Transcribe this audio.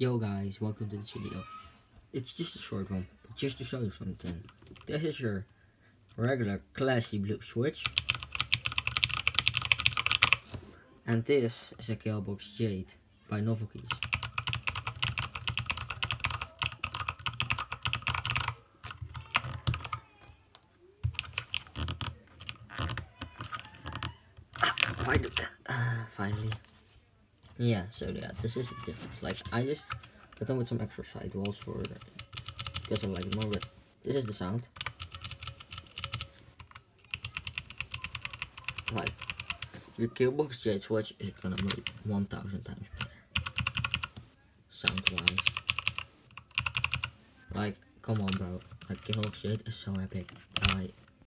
Yo guys, welcome to this video. It's just a short one, but just to show you something. This is your regular classy blue switch. And this is a Killbox Jade by Novokeys. Finally. Yeah, so yeah, this is the difference. Like, I just got them with some extra sidewalls because I like it more, but this is the sound. Like, your Killbox Jade switch is gonna move 1000 times better. Sound wise. Like, come on bro. Like, Killbox Jade is so epic.